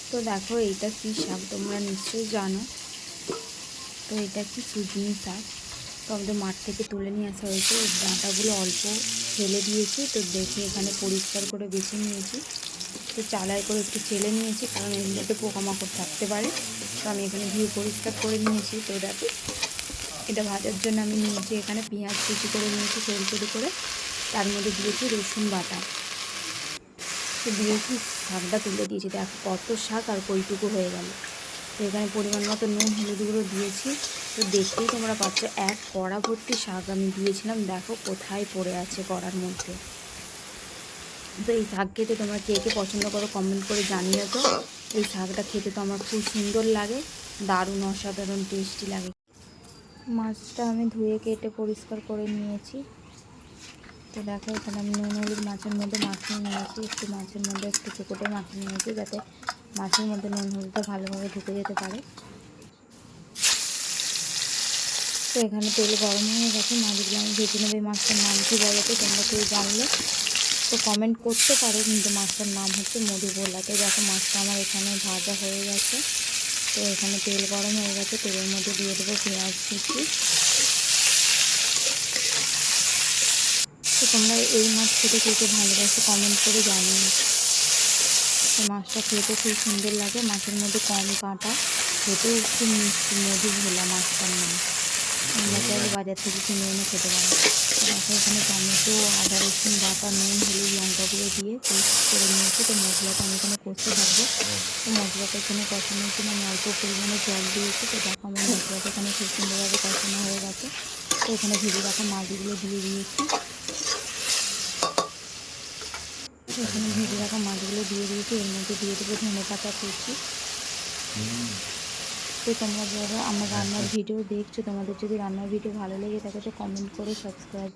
তো দেখো এইটা কী শাক তোমরা নিশ্চয়ই জানো। তো এটা কি সুজনি শাক। তো আমাদের মাঠ থেকে তুলে নিয়ে আসা হয়েছে, ডাঁটাগুলো অল্প ফেলে দিয়েছি। তো দেখে এখানে পরিষ্কার করে বেছে নিয়েছি। তো চালাই করে একটু চেলে নিয়েছি, কারণ এর মধ্যে পোকামাকড় থাকতে পারে। তো আমি এখানে ধুয়ে পরিষ্কার করে নিয়েছি। তো দেখো এটা ভাজার জন্য আমি নিয়েছি এখানে পেঁয়াজ কুচি করে নিয়েছি সরু করে, তার মধ্যে দিয়েছি রসুন বাটা। তো দিয়েছি, শাকটা তুলে দিয়েছি। দেখো কত শাক আর কইটুকু হয়ে গেল। তো এখানে পরিমাণ মতো নুন হলুদ গুঁড়ো দিয়েছি। তো দেখতেই তোমরা পাচ্ছ এক কড়া ভর্তি শাক আমি দিয়েছিলাম, দেখো কোথায় পড়ে আছে কড়ার মধ্যে। তো এই শাক খেতে তোমরা কে কে পছন্দ করো কমেন্ট করে জানিও। তো এই শাকটা খেতে তো আমার খুব সুন্দর লাগে, দারুণ অসাধারণ টেস্টি লাগে। মাছটা আমি ধুয়ে কেটে পরিষ্কার করে নিয়েছি। তো দেখো এখানে আমি নুন হলুদ মাছের মধ্যে মাখিয়ে নিয়েছি, একটু মাছের মধ্যে একটু চোখোটে মাখিয়ে নিয়েছি, যাতে মাছের মধ্যে নুন হলুদটা ভালোভাবে ঢুকে যেতে পারে। তো এখানে তেল গরম হয়ে গেছে, মাছগুলো আমি ভেজে নেবো। এই মাছটার নাম কী বলো তো তোমরা কেউ জানলে তো কমেন্ট করতে পারো, কিন্তু মাছটার নাম হচ্ছে মধুভোলা। তো দেখো মাছটা আমার এখানে ভাজা হয়ে গেছে। তো এখানে তেল গরম হয়ে গেছে, তেলের মধ্যে দিয়ে দেবো পেঁয়াজ কুচি। তো তোমরা এই মাছ খেতে খেতে ভালোবাসো কমেন্ট করে জানিও। তো মাছটা খেতে খুব সুন্দর লাগে, মাছের মধ্যে কম কাঁটা, খেতেও খুব মিষ্টি, মধুভোলা মাছটার নাম। তোমরা চাইলে বাজার থেকে কিনে এনে খেতে পারো। দেখো এখানে টমেটো, আদা রসুন বাটা, নুন হলুদ লঙ্কাগুলো দিয়ে পেস্ট করে নিয়েছি। তো মশলাটা আমি এখানে কষতে থাকবো। তো মশলাটা এখানে কষানোর জন্য আমি অল্প পরিমাণে জল দিয়েছি। তো দেখো আমার মশলাটা এখানে খুব সুন্দরভাবে কষানো হয়ে গেছে। তো এখানে ভেজে রাখা মাছগুলো দিয়ে দিয়েছি। এখানে ভেজে রাখা মাছগুলো দিয়ে দিয়েছি, এর মধ্যে দিয়ে দেবো ধনেপাতা কুচি। তো তোমরা যারা আমার রান্নার ভিডিও দেখছো, তোমাদের যদি রান্নার ভিডিও ভালো লেগে থাকে তো কমেন্ট করে সাবস্ক্রাইব